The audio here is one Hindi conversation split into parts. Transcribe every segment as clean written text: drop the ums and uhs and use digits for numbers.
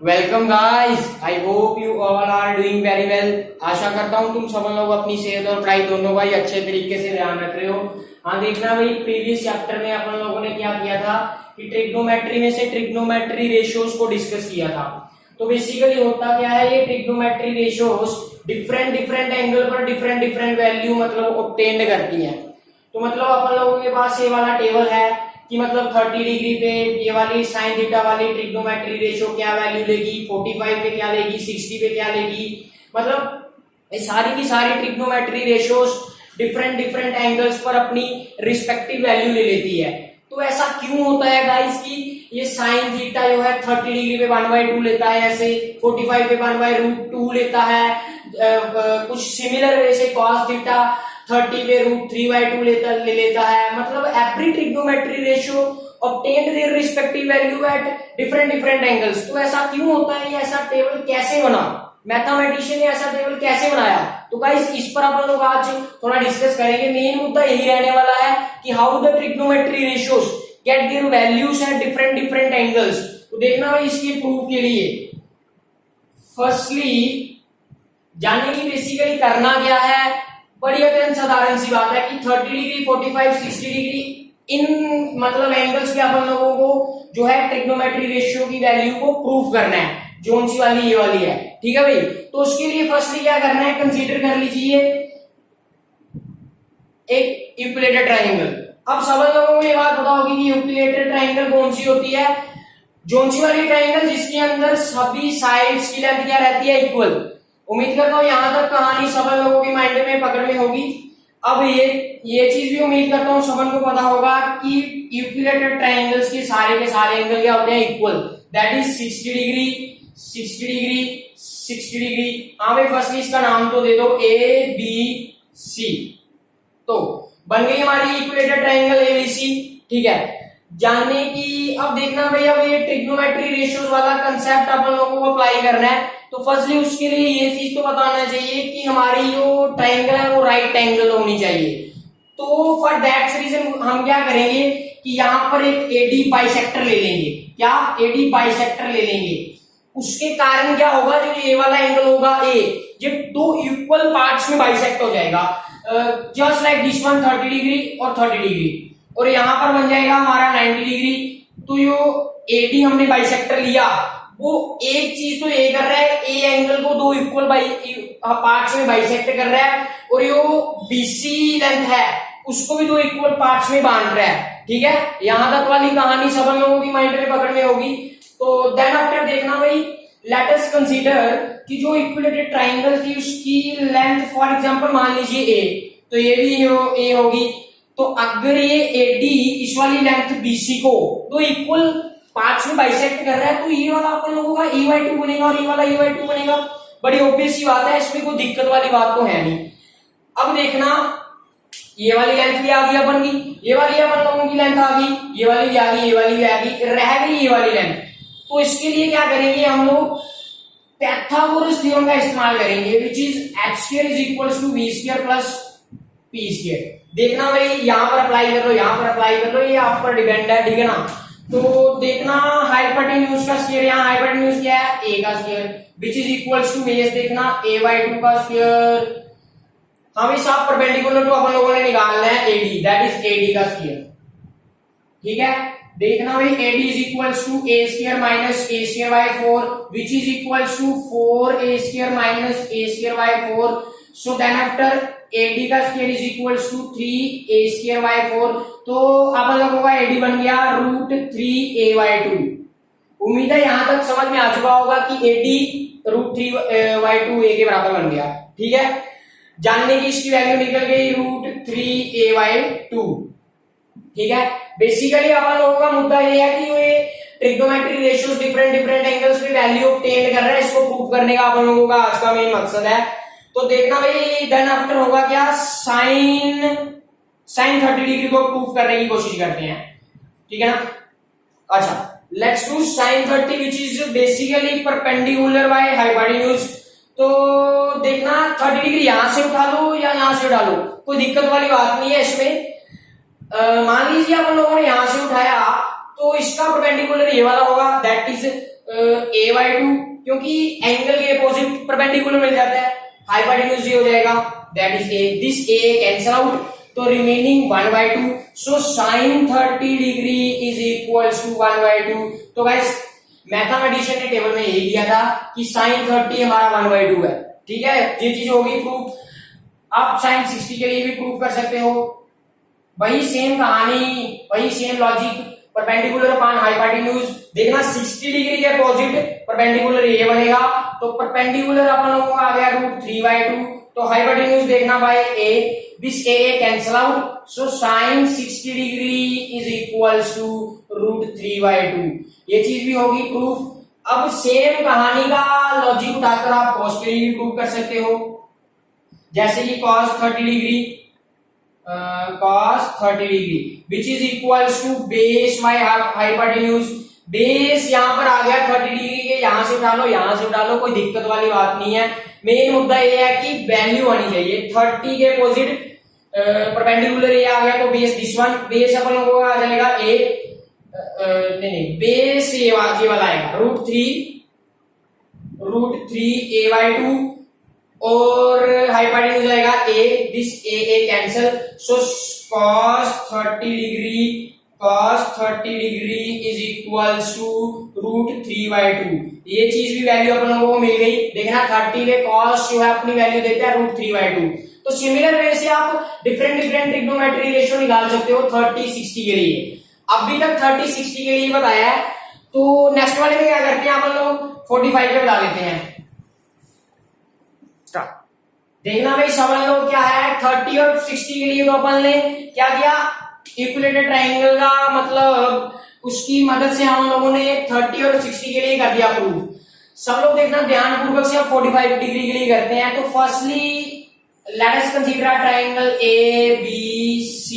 Welcome guys, I hope you all are doing very well. आशा करता हूँ तुम सब लोग अपनी सेहत और पढ़ाई दोनों का ही अच्छे तरीके से ध्यान रख रहे हो। हाँ, देखना भाई, प्रीवियस चैप्टर में अपन लोगों ने क्या किया था कि ट्रिग्नोमेट्री में से ट्रिग्नोमेट्री रेशियोज को डिस्कस किया था। तो बेसिकली होता क्या है, ये trigonometry ratios different different angle पर डिफरेंट डिफरेंट वैल्यू मतलब ऑब्टेन करती है। तो मतलब अपन लोगों के पास ये वाला टेबल है कि मतलब 30 डिग्री पे ये वाली साइन थीटा वाली ट्रिग्नोमेट्री रेशियो क्या वैल्यू लेगी, 45 पे क्या लेगी, 60 पे क्या लेगी। मतलब ये सारी की सारी trigonometry ratios different different angles पर अपनी रिस्पेक्टिव वैल्यू ले लेती है। तो ऐसा क्यों होता है गाइस कि ये साइन थीटा जो है 30 डिग्री पे 1/2 लेता है, ऐसे 45 पे 1/√2 लेता है। कुछ सिमिलर वे से cos थीटा 30 पे √3/2 ले लेता है। मतलब every trigonometry ratio obtained their respective value at different different angles। तो ऐसा क्यों होता है, ये ऐसा टेबल कैसे बना, मैथमेटिशियन ने ऐसा टेबल कैसे बनाया। तो गाइस इस पर अपन लोग आज थोड़ा डिस्कस करेंगे। मेन मुद्दा यही रहने वाला है कि how the trigonometry ratios get their values at different different angles. तो देखना भाई, इसके प्रूफ के लिए फर्स्टली जानने की बेसिकली करना क्या है, बड़ी अत्यंत साधारण सी बात है कि 30 डिग्री 45 60 डिग्री इन मतलब एंगल्स पे अपन लोगों को जो है ट्रिग्नोमेट्री रेशियो की वैल्यू को प्रूफ करना है। जोन सी वाली ये वाली है, ठीक है भाई। तो उसके लिए फर्स्टली क्या करना है, कंसीडर कर लीजिए एक यूक्लिडेड ट्राइंगल। अब सब लोगों को ये बात पता होगी कि यूक्लिडेड ट्राइंगल कौन सी होती है, जोन सी वाली ट्राइंगल जिसके अंदर सभी साइड्स की लेंथ क्या रहती है, इक्वल। उम्मीद करता हूं यहां तक कहानी सब लोगों के माइंड में पकड़ में होगी। अब ये चीज भी उम्मीद करता हूं सबन को पता होगा कि यूक्लिडेड ट्राइंगल्स के सारे एंगल क्या होते हैं, equal. That is 60 degree 60 degree 60 degree. हाँ भाई, फर्स्टली इसका नाम तो दे दो ABC। तो बन गई हमारी यूक्लिडेड ट्राइंगल ABC, ठीक है। जानने की अब देखना भाई, अब ये ट्रिग्नोमेट्री रेशियोज वाला कंसेप्ट अपन लोगों को अप्लाई करना है। तो फर्स्टली उसके लिए ये चीज तो बताना चाहिए कि हमारी जो ट्राइंगल है वो राइट एंगल होनी चाहिए। तो फॉर दैट रीजन हम क्या करेंगे कि यहाँ पर एक AD बाइसेक्टर ले लेंगे। क्या AD बाइसेक्टर ले लेंगे। उसके कारण क्या होगा, जो ये वाला एंगल होगा A, ये दो इक्वल पार्ट्स में बाइसेक्ट हो जाएगा, just like this one 30 degree और 30 डिग्री, और यहाँ पर बन जाएगा हमारा 90 डिग्री। तो जो AD हमने बाइसेक्टर लिया वो एक चीज तो ये कर रहा है, ए एंगल को दो इक्वल पार्ट्स में बाइसेक्ट कर रहा है, और जो BC लेंथ है उसको भी दो इक्वल पार्ट्स में बांध रहा है, ठीक है। यहां तक वाली कहानी सब लोगों की माइंड में पकड़ में होगी। तो देन आफ्टर देखना भाई, लेट अस कंसीडर कि जो इक्विलेटरल ट्राइंगल थी उसकी लेंथ फॉर एग्जांपल मान लीजिए A, तो ये भी A होगी। तो अगर ये AD इस वाली लेंथ BC को दो इक्वल पार्ट्स में बाइसेक्ट कर रहा है, तो ये वाला अपन लोगों का A/2 बनेगा और ये वाला A/2 बनेगा। बड़ी ऑब्वियस सी बात है, इसमें कोई दिक्कत वाली बात तो है नहीं। अब देखना, ये वाली लेंथ भी आ गई अपन की, ये वाली अपन लोगों की लेंथ आ गई, ये वाली भी आ गई, ये वाली भी आ गई, रह गई ये वाली लेंथ। तो इसके लिए क्या करेंगे हम लोग, पाइथागोरस थ्योरम का इस्तेमाल करेंगे, which is h² = v² + p²। देखना भाई, यहां पर अप्लाई कर लो, यहां पर अप्लाई कर लो, ये आप पर डिपेंड है, ठीक है ना। तो देखना हाइपोटेन्यूज का स्क्वायर, यहाँ हाइपोटेन्यूज क्या है, A का square, which is equals to base देखना A/2 का स्क्वायर। हाँ भाई साहब, परपेंडिकुलर टू अपन लोगों ने निकालना है AD, दैट इज AD का स्क्वायर, ठीक है। देखना भाई, AD is equals to A² - A²/4, which is equals to 4A² - A²/4। So then after AD का square is equals to 3A²/4। तो अपन लोगों का AD बन गया √3A/2। उम्मीद है यहां तक समझ में आ चुका होगा कि AD √3/2 A के बराबर बन गया, ठीक है। जानने की इसकी वैल्यू निकल गई √3A/2, ठीक है। बेसिकली अपन लोगों का मुद्दा ये है कि ये trigonometry ratios different different angles पे वैल्यू ऑब्टेन कर रहा है, इसको प्रूव करने का अपन लोगों का आज का मेन मकसद है। तो देखना भाई, देन आफ्टर होगा क्या, साइन 30 डिग्री को प्रूव करने की कोशिश करते हैं, ठीक है ना। अच्छा, let's do sine 30 which is basically perpendicular by hypotenuse. तो देखना 30 डिग्री यहां से उठा लो या यहां से उठा लो, कोई दिक्कत वाली बात नहीं है इसमें। मान लीजिए अपन लोगों ने यहां से उठाया तो इसका परपेंडिकुलर ये वाला होगा, दैट इज a/2, क्योंकि एंगल के अपोजिट परपेंडिकुलर मिल जाता है, हाइपोटेन्यूज हो जाएगा, that is a, this a cancel out, तो remaining 1/2, so sin 30 degree is equals to 1/2। तो गाइस मैथमेटिशियन ने टेबल में यही दिया था कि sin 30 हमारा 1/2 है, ठीक है, ये चीज होगी प्रूफ। आप sin 60 के लिए भी प्रूफ कर सकते हो, वही सेम कहानी, वही same logic, perpendicular upon hypotenuse. देखना 60 डिग्री के अपोजिट परपेंडिकुलर ये बनेगा, तो परपेंडिकुलर अपन लोगों का आ गया √3/2, तो हाइपोटेन्यूज देखना by a, this a cancel out, so sin 60 degree is equals to √3/2। ये चीज भी होगी प्रूफ। अब सेम कहानी का लॉजिक उठाकर आप cos के लिए भी प्रूव कर सकते हो, जैसे कि cos 30 degree, cos 30 degree which is equals to base by hypotenuse. Base यहां पर आ गया 30 डिग्री के, यहां से उठा लो, यहां से उठा लो, कोई दिक्कत वाली बात नहीं है। मेन मुद्दा ये है कि वैल्यू आनी चाहिए, 30 के अपोजिट परपेंडिकुलर ये आ गया, तो बेस दिस वन, बेस अपन लोगों को आ जाएगा a, नहीं बेस ये वाला आएगा √3 a/2, और हाइपोटेन्यूज आएगा a, this a cancel, so cos 30 degree is equals to √3/2। ये चीज भी वैल्यू अपन लोगों को मिल गई। देखना 30 के cos जो है अपनी वैल्यू देता है √3/2। तो सिमिलर वे से आप डिफरेंट ट्रिग्नोमेट्री रेशियो निकाल सकते हो 30-60 के लिए। अभी तक 30-60 के लिए बताया है, तो नेक्स्ट वाले में क्या करते हैं अपन लोग 45 पे बता लेते हैं। देखना भाई समझ लो क्या है, 30 और 60 के लिए तो अपन ने क्या किया, इक्विलेटरल ट्रायंगल का मतलब उसकी मदद से हम लोगों ने 30 और 60 के लिए कर दिया प्रूफ। सब लोग देखना ध्यानपूर्वक से अब 45 डिग्री के लिए करते हैं। तो firstly let us consider triangle ABC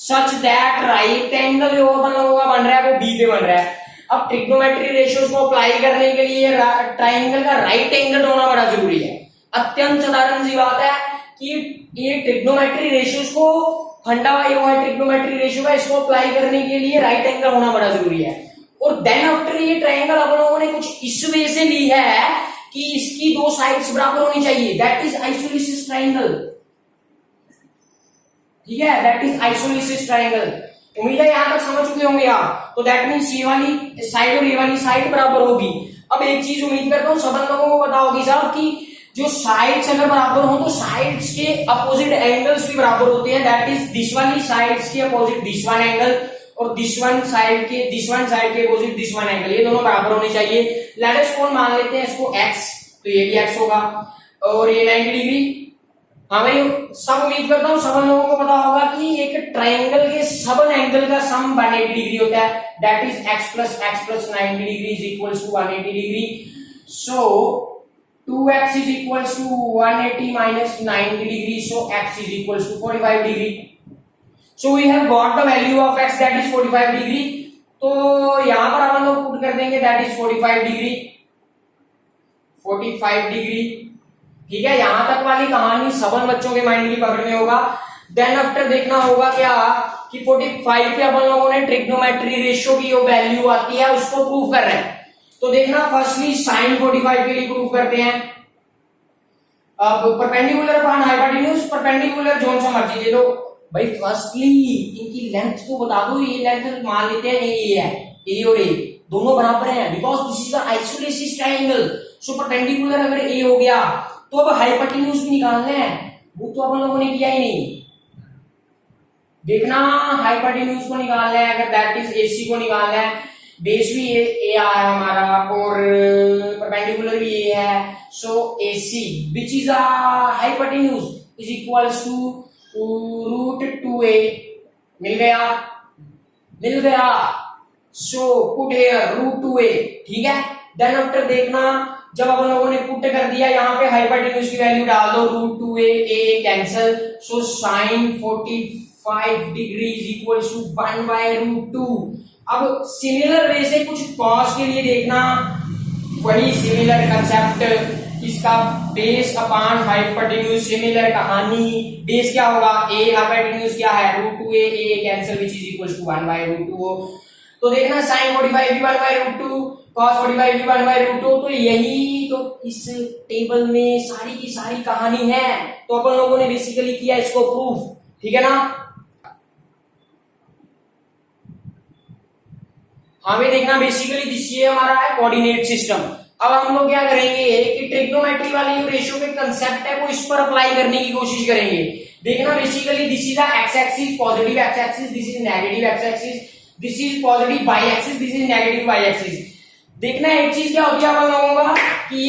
such that right angle जो अपन लोगों का बन रहा है वो B पे बन रहा है। अब ट्रिग्नोमेट्री रेशियोज को अप्लाई करने के लिए ट्रायंगल का राइट एंगल होना बड़ा जरूरी है। अत्यंत साधारण सी बात है कि ये ट्रिग्नोमेट्री रेशियोज को फंडा ये हुआ है ट्रिग्नोमेट्री रेशियो का, इसको अप्लाई करने के लिए राइट एंगल होना बड़ा जरूरी है। और देन आफ्टर ये ट्रायंगल अपन लोगों ने कुछ इस वे से ली है कि इसकी दो साइड्स बराबर होनी चाहिए, दैट इज आइसोलिसिस ट्रायंगल, ठीक है, दैट इज आइसोलिसिस ट्रायंगल। उम्मीद है यहां तक समझ चुके होंगे आप। तो दैट मींस ये वाली साइड और ये वाली साइड बराबर होगी। अब एक चीज उम्मीद करता हूं सब लोगों को पता होगी साहब कि जो साइड्स अगर बराबर हो तो साइड्स के अपोजिट एंगल्स भी बराबर होते हैं, दैट इज दिस वाली साइड्स के अपोजिट दिस वन एंगल और दिस वन साइड के अपोजिट दिस वन एंगल, ये दोनों बराबर होने चाहिए। लेट अस कौन मान लेते हैं इसको x, तो ये भी x होगा और ये 90 डिग्री। हाँ भाई सब उम्मीद करता हूँ सब लोगों को पता होगा कि एक ट्रायंगल के सब एंगल का सम 180 डिग्री होता है, that is x plus 90 degree is equals to 180 degree. So 2x is equals to 180 minus 90 degree, so x is equals to 45 degree. So we have got the value of x, that is 45 degree. तो यहां पर अपन लोग पुट कर देंगे that is 45 degree, 45 डिग्री, ठीक है। यहां तक वाली कहानी सबन बच्चों के माइंड की पकड़ में होगा। देन आफ्टर देखना होगा क्या कि 45 पे अपन लोगों ने ट्रिग्नोमेट्री रेशियो की जो वैल्यू आती है उसको प्रूव कर रहे हैं। तो देखना फर्स्टली sin 45 के लिए प्रूव करते हैं। अब perpendicular upon hypotenuse, perpendicular zone सा मर्जी दे दो भाई। फर्स्टली इनकी लेंथ को बता दो, ये लेंथ मान लेते हैं ए है, ए और ए दोनों बराबर हैं because this is the isosceles triangle. So perpendicular अगर ए हो गया तो अब हाइपोटेन्यूज भी निकालना है, वो तो अपन लोगों ने किया ही नहीं। देखना हाइपोटेन्यूज को निकालना है, अगर दैट इज एसी को निकालना है, बेस भी ए आया हमारा और परपेंडिकुलर भी ए है। So AC which is hypotenuse is equals to √2a। मिल गया। सो पुट हियर √2a, ठीक है। देन आफ्टर देखना जब अपन लोगों ने पुट कर दिया यहाँ पे हाइपोटेन्यूज की वैल्यू डाल दो, √2a, a cancel, so sin 45 degree is equals to 1/√2। अब सिमिलर वे से कुछ कॉस के लिए देखना, वही सिमिलर कंसेप्ट, इसका बेस अपॉन हाइपोटेन्यूज, सिमिलर कहानी। बेस क्या होगा a, हाइपोटेन्यूज क्या है √2a, a cancel which is equals to 1/√2। तो देखना sin 45 भी 1/√2, cos 45 डिवाइड बाय रूट 2। तो यही तो इस टेबल में सारी की सारी कहानी है। तो अपन लोगों ने बेसिकली किया इसको प्रूफ, ठीक है ना। हमें देखना बेसिकली दिस ये हमारा है कोऑर्डिनेट सिस्टम। अब हम लोग क्या करेंगे कि ट्रिग्नोमेट्री वाली जो रेशियो के कंसेप्ट है वो इस पर अप्लाई करने की कोशिश करेंगे। देखना basically this is the x axis positive x axis, this is negative x axis, this is positive y axis, this is negative y axis. देखना एक चीज क्या होती है अपन लोगों का कि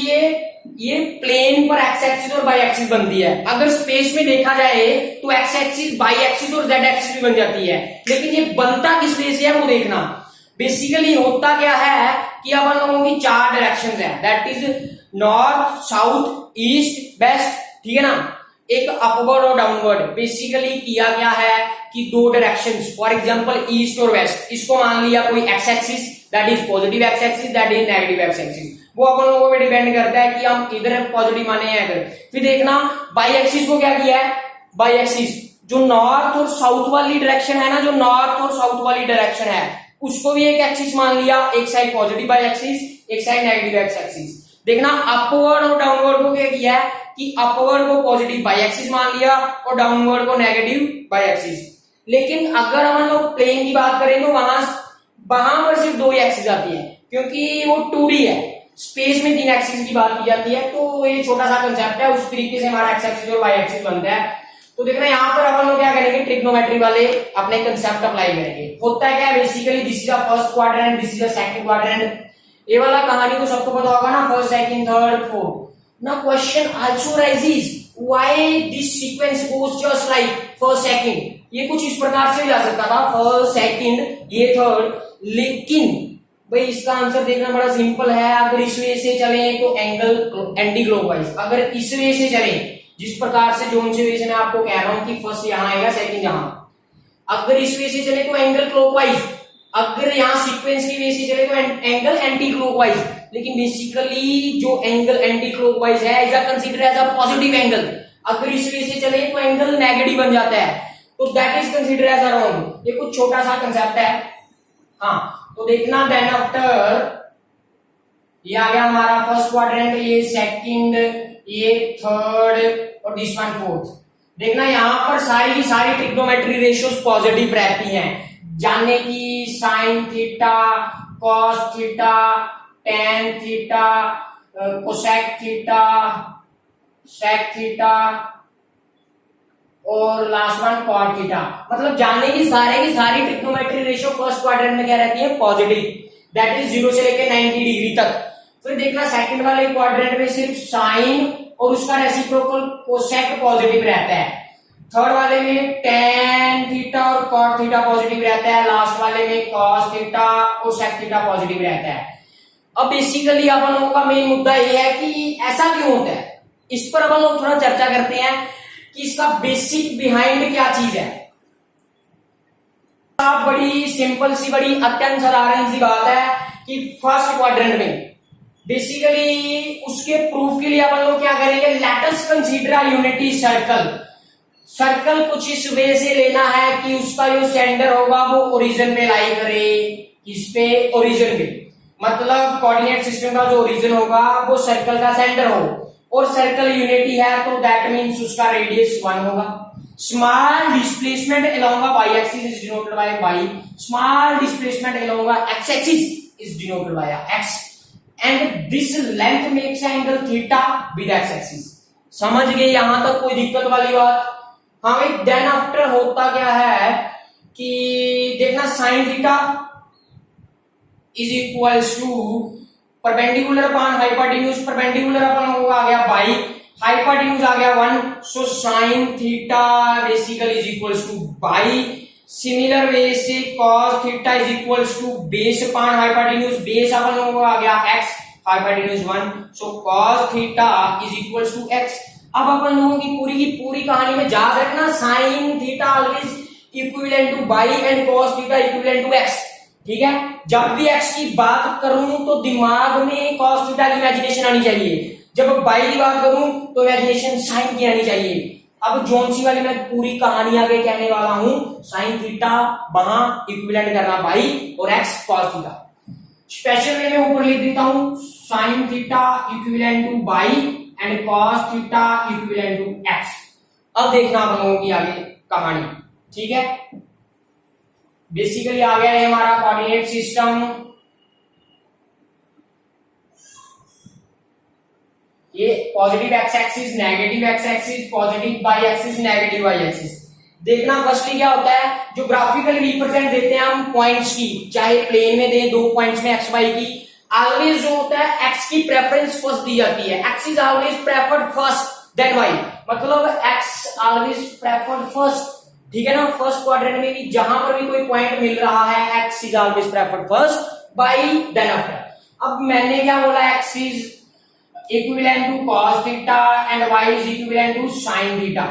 ये प्लेन पर एक्स एक्सिस और वाई एक्सिस बनती है। अगर स्पेस में देखा जाए तो एक्स एक्सिस वाई एक्सिस और जेड एक्सिस भी बन जाती है, लेकिन ये बनता किस वे से है वो देखना। बेसिकली होता क्या है कि अपन लोगों की चार डायरेक्शंस है, that is north south east west, ठीक है ना। एक अपवर्ड और डाउनवर्ड। बेसिकली किया क्या है कि दो डायरेक्शंस, फॉर एग्जांपल ईस्ट और वेस्ट, इसको मान लिया कोई x axis that is positive x axis, that is negative x axis. वो अपन लोगों पे डिपेंड करता है कि हम इधर पॉजिटिव माने हैं अगर। फिर देखना बाई एक्सिस को क्या किया है, बाई एक्सिस जो नॉर्थ और साउथ वाली डायरेक्शन है ना, जो नॉर्थ और साउथ वाली डायरेक्शन है उसको भी एक एक्सिस मान लिया, एक साइड पॉजिटिव बाई एक्सिस, एक साइड नेगेटिव एक्स एक्सिस। देखना अपवर्ड और डाउनवर्ड को क्या किया है कि अपवर्ड को पॉजिटिव बाई एक्सिस मान लिया और डाउनवर्ड को नेगेटिव बाई एक्सिस। लेकिन अगर हम लोग प्लेन की बात करें तो वहां पर सिर्फ दो ही एक्सिस आती है, क्योंकि वो 2D है। स्पेस में तीन एक्सिस की बात की जाती है, तो ये छोटा सा कंसेप्ट है, उस तरीके से हमारा एक्स एक्सिस और वाई एक्सिस बनता है। तो देखना यहाँ पर अपन लोग क्या करेंगे, ट्रिग्नोमेट्री वाले अपने कंसेप्ट अप्लाई करेंगे। होता है क्या basically this is the first quadrant, this is the second quadrant. ये वाला कहानी तो सबको पता होगा ना, first second third fourth. Now question also rises why this sequence goes just like first second. ये कुछ इस प्रकार से जा सकता था, फर्स्ट सेकंड ये थर्ड, लेकिन भाई इसका आंसर देखना बड़ा सिंपल है। अगर इस वे से चले तो एंगल एंटी क्लॉकवाइज, अगर इस वे से चले जिस प्रकार से जोन से वे से मैं आपको कह रहा हूं कि फर्स्ट यहां आएगा सेकंड यहां, अगर इस वे से चले तो एंगल क्लॉकवाइज, अगर यहां सीक्वेंस की वे से चले तो एंगल एंटी क्लॉकवाइज। लेकिन बेसिकली जो एंगल एंटी क्लॉकवाइज है is consider as a positive angle. अगर इस वे से चले तो एंगल नेगेटिव बन जाता है, तो that is consider as a wrong. ये कुछ छोटा सा कंसेप्ट है। हाँ तो देखना देन आफ्टर ये आ गया हमारा फर्स्ट क्वाड्रेंट, ये सेकंड, ये थर्ड और दिस वन फोर्थ। देखना यहाँ पर सारी की सारी ट्रिग्नोमेट्री रेशियोज पॉजिटिव रहती हैं। जाने की sine theta, cos theta, tan theta, cosec theta, sec theta और लास्ट वन कॉट थीटा। मतलब जानने की सारी ट्रिग्नोमेट्री रेशियो फर्स्ट क्वाड्रेंट में क्या रहती है, पॉजिटिव, दैट इज 0 से लेकर 90 डिग्री तक। फिर देखना सेकंड वाले क्वाड्रेंट में सिर्फ साइन और उसका रेसिप्रोकल कोसेक पॉजिटिव रहता है। थर्ड वाले में टेन थीटा और कॉट थीटा पॉजिटिव रहता है। लास्ट वाले में कॉस थीटा और सेक थीटा पॉजिटिव रहता है। अब बेसिकली अपन लोगों का मेन मुद्दा ये है कि ऐसा क्यों होता है, इस पर अपन लोग थोड़ा चर्चा करते हैं कि इसका बेसिक बिहाइंड क्या चीज है। बड़ी सिंपल सी, बड़ी अत्यंत साधारण सी बात है कि फर्स्ट क्वाड्रेंट में बेसिकली उसके प्रूफ के लिए अपन लोग क्या करेंगे, let us consider a unity circle. Circle कुछ इस वे से लेना है कि उसका जो सेंटर होगा वो ओरिजिन पे लाई करे, इस पे ओरिजिन पे, मतलब कोऑर्डिनेट सिस्टम का जो ओरिजिन होगा वो सर्कल का सेंटर हो, और सर्कल यूनिटी है तो दैट मींस उसका रेडियस 1 होगा। Small displacement along y axis is denoted by y, small displacement along x axis is denoted by x, and this length makes angle theta with x axis. समझ गए यहां तक, कोई दिक्कत वाली बात? हाँ भाई, देन आफ्टर होता क्या है कि देखना sine theta is equals to perpendicular upon hypotenuse. Perpendicular अपन लोगों का आ गया बाई, हाइपोटेन्यूज आ गया 1, so sine theta basically is equals to y. Similar way से cos theta is equals to base upon hypotenuse, base अपन लोगों का आ गया x, hypotenuse 1, so cos theta is equals to x। अब अपन लोगों की पूरी कहानी में याद रखना, sine theta always equivalent to y and cos theta equivalent to x। ठीक है, जब भी x की बात करूं तो दिमाग में cos थीटा की इमेजिनेशन आनी चाहिए, जब बाई की बात करूं तो इमेजिनेशन साइन की आनी चाहिए। अब जोनसी वाली मैं पूरी कहानी आगे कहने वाला हूं, साइन थीटा वहां इक्विवेलेंट करना बाई और x cos theta. Special way में ऊपर लिख देता हूं sine theta equivalent to y and cos theta equivalent to x. अब देखना आप लोगों की आगे कहानी, ठीक है। बेसिकली आ गया है हमारा कोऑर्डिनेट सिस्टम। ये positive x axis, negative x axis, positive y axis, negative y axis. देखना फर्स्टली क्या होता है, जो ग्राफिकली रिप्रेजेंट देते हैं हम पॉइंट्स की, चाहे प्लेन में दे दो पॉइंट्स में एक्स वाई की, ऑलवेज जो होता है एक्स की प्रेफरेंस फर्स्ट दी जाती है। X is always preferred first then y, मतलब एक्स ऑलवेज प्रेफर्ड फर्स्ट, ठीक है ना। फर्स्ट क्वाड्रेंट में भी जहां पर भी कोई पॉइंट मिल रहा है x is always preferred first y then after. अब मैंने क्या बोला, x is equivalent to cos theta and y is equivalent to sin theta,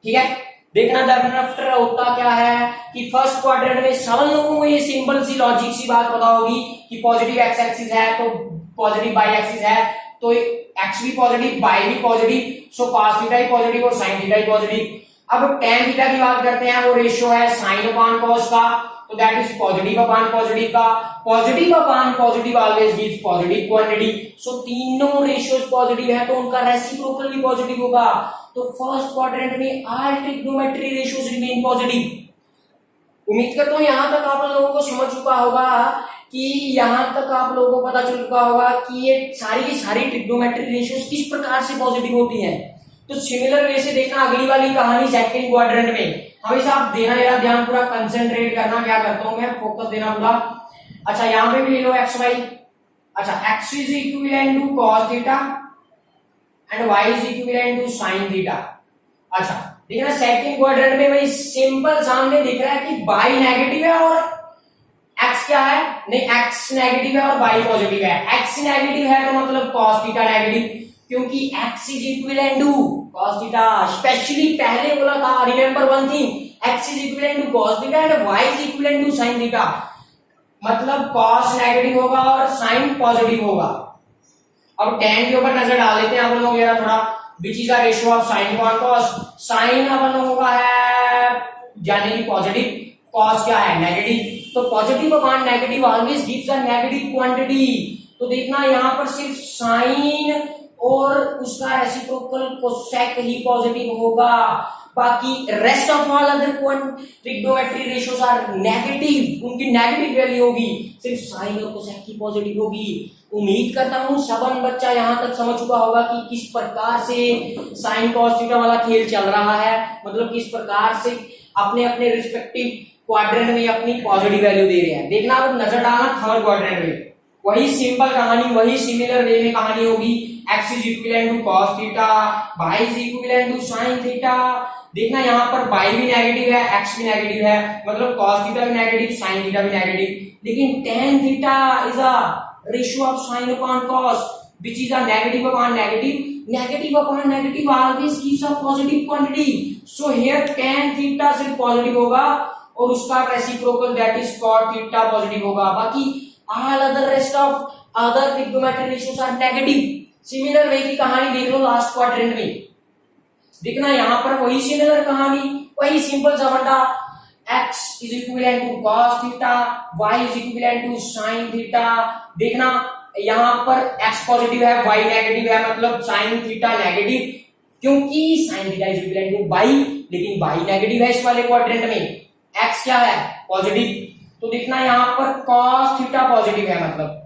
ठीक है। देखना देन आफ्टर होता क्या है कि फर्स्ट क्वाड्रेंट में सब लोगों को ये सिंपल सी लॉजिक सी बात पता होगी कि पॉजिटिव एक्स एक्सिस है तो पॉजिटिव वाई एक्सिस है, तो एक्स भी पॉजिटिव वाई भी पॉजिटिव, सो cos थीटा ही पॉजिटिव और sin थीटा ही पॉजिटिव। अब tan थीटा की बात करते हैं, वो रेशियो है sin अपॉन cos का, तो that is positive upon positive का। Positive upon positive always gives positive quantity, so तीनों रेशियोज पॉजिटिव है तो उनका रेसिप्रोकल भी पॉजिटिव होगा। तो फर्स्ट क्वाड्रेंट में all trigonometry ratios remain positive. उम्मीद करता हूं यहां तक आप लोगों को समझ चुका होगा कि यहां तक आप लोगों को पता चल चुका होगा कि ये सारी की सारी ट्रिग्नोमेट्री रेशियोज किस प्रकार से पॉजिटिव होती हैं। तो सिमिलर वे से देखना अगली वाली कहानी सेकंड क्वाड्रेंट में, हमेशा आप देना मेरा ध्यान पूरा कंसंट्रेट करना, क्या करता हूं मैं, फोकस देना पूरा। अच्छा यहां पे भी ले लो एक्स वाई। अच्छा x is equivalent to cos theta and y is equivalent to sin theta. अच्छा देखना सेकंड क्वाड्रेंट में भाई सिंपल सामने दिख रहा है कि y नेगेटिव है और x क्या है, नहीं x नेगेटिव है और y पॉजिटिव है। x नेगेटिव है तो मतलब cos थीटा नेगेटिव, क्योंकि x is equivalent to cos theta. Specially पहले बोला था, remember one thing, x is equivalent to cos theta and y is equivalent to sin theta, मतलब cos नेगेटिव होगा और sin पॉजिटिव होगा। अब tan के ऊपर नजर डाल लेते हैं आप लोगों को थोड़ा, which is the ratio of sin upon cos। sin अपन लोगों का है यानी कि पॉजिटिव, cos क्या है नेगेटिव, तो positive upon negative always gives a negative quantity. तो देखना यहाँ पर सिर्फ sin और उसका रेसिप्रोकल कोसेक ही पॉजिटिव होगा, बाकी rest of all other trigonometry ratios are negative, उनकी नेगेटिव वैल्यू होगी, सिर्फ साइन और कोसेक की पॉजिटिव होगी। उम्मीद करता हूं सबन बच्चा यहां तक समझ चुका होगा कि किस प्रकार से साइन कॉस थीटा वाला खेल चल रहा है, मतलब किस प्रकार से अपने अपने रिस्पेक्टिव क्वाड्रेंट में अपनी पॉजिटिव वैल्यू दे रहे हैं। देखना अब नजर डालना थर्ड क्वाड्रेंट में, वही सिंपल कहानी, वही सिमिलर वे में कहानी होगी। x is equivalent to cos theta, y is equivalent to sin theta. देखना यहाँ पर y भी नेगेटिव है, x भी नेगेटिव है, मतलब cos थीटा भी नेगेटिव, sin थीटा भी नेगेटिव। लेकिन tan theta is a ratio of sin upon cos which is a negative upon negative. Negative upon negative always gives a positive quantity. So here tan theta सिर्फ पॉजिटिव होगा और उसका reciprocal that is cot theta positive होगा, बाकी all other rest of other trigonometric ratios are negative. Similar way की कहानी देख लो लास्ट क्वाड्रेंट में, देखना यहाँ पर वही सिमिलर कहानी, वही सिंपल सा बंदा, x is equivalent to cos theta, y is equivalent to sin theta. देखना यहाँ पर x पॉजिटिव है, y नेगेटिव है, मतलब sin थीटा नेगेटिव, क्योंकि sin theta is equivalent to y, लेकिन y नेगेटिव है इस वाले क्वाड्रेंट में, x क्या है पॉजिटिव, तो देखना यहाँ पर cos थीटा पॉजिटिव है मतलब।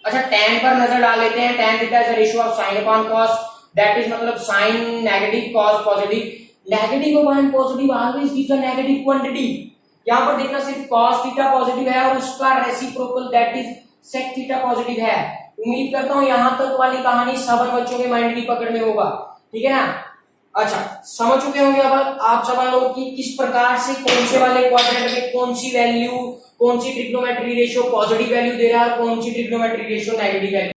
अच्छा tan पर नजर डाल लेते हैं, tan theta is the ratio of sin upon cos, that is मतलब sin negative cos positive. Negative upon positive always gives a negative quantity. यहाँ पर देखना सिर्फ cos थीटा पॉजिटिव है और उसका reciprocal that is sec theta positive है। उम्मीद करता हूँ यहाँ तक वाली कहानी सब बच्चों के माइंड की पकड़ में होगा, ठीक है ना। अच्छा समझ चुके होंगे अब आप सब लोग कि किस प्रकार से कौन से वाले क्वाड्रेंट में कौन सी वैल्यू, कौन सी ट्रिग्नोमेट्री रेशियो पॉजिटिव वैल्यू दे रहा है और कौन सी ट्रिग्नोमेट्री रेशियो नेगेटिव वैल्यू